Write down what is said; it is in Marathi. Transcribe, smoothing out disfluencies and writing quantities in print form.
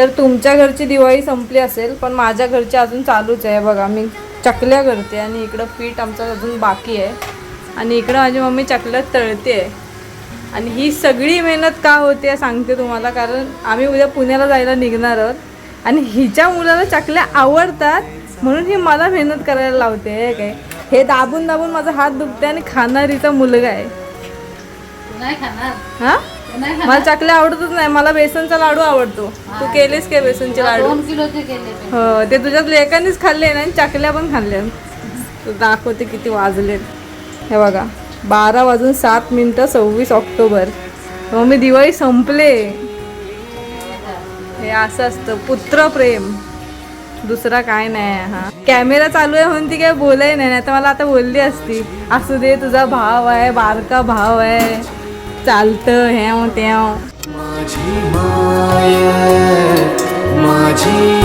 तर तुमच्या घरची दिवाळी संपली असेल, पण माझ्या घरची अजून चालूच आहे बघा. मी चकल्या करते आणि इकडं पीठ आमचं अजून बाकी आहे आणि इकडं माझी मम्मी चकल्या तळते आहे. आणि ही सगळी मेहनत का होते सांगते तुम्हाला, कारण आम्ही उद्या पुण्याला जायला निघणार आहोत आणि हिच्या मुलाला चकल्या आवडतात म्हणून ही मला मेहनत करायला लावते. काय हे दाबून दाबून माझा हात दुखते आणि खाणारीचा मुलगा आहे. नाही खाणार. हां, मला चकल्या आवडतच नाही. मला बेसनचा लाडू आवडतो. तू केलेस काय बेसनचे लाडू? 2 किलोचे केले ते. हो, ते तुझ्याच लेकांनीच खाल्ले ना आणि चकल्या पण खाल्ल्या. तू दाखवते किती वाजलेत. हे बघा 12:07 26 ऑक्टोबर. मग मी दिवाळी संपले. हे असं असतं पुत्रप्रेम, दुसरा काय नाही. हा कॅमेरा चालू आहे म्हणून ती काय बोलाय नाही, तर मला आता बोलली असती असू दे तुझा भाव आहे, बारका भाव आहे, चालतं ह्याव त्याव. माझी माय माझी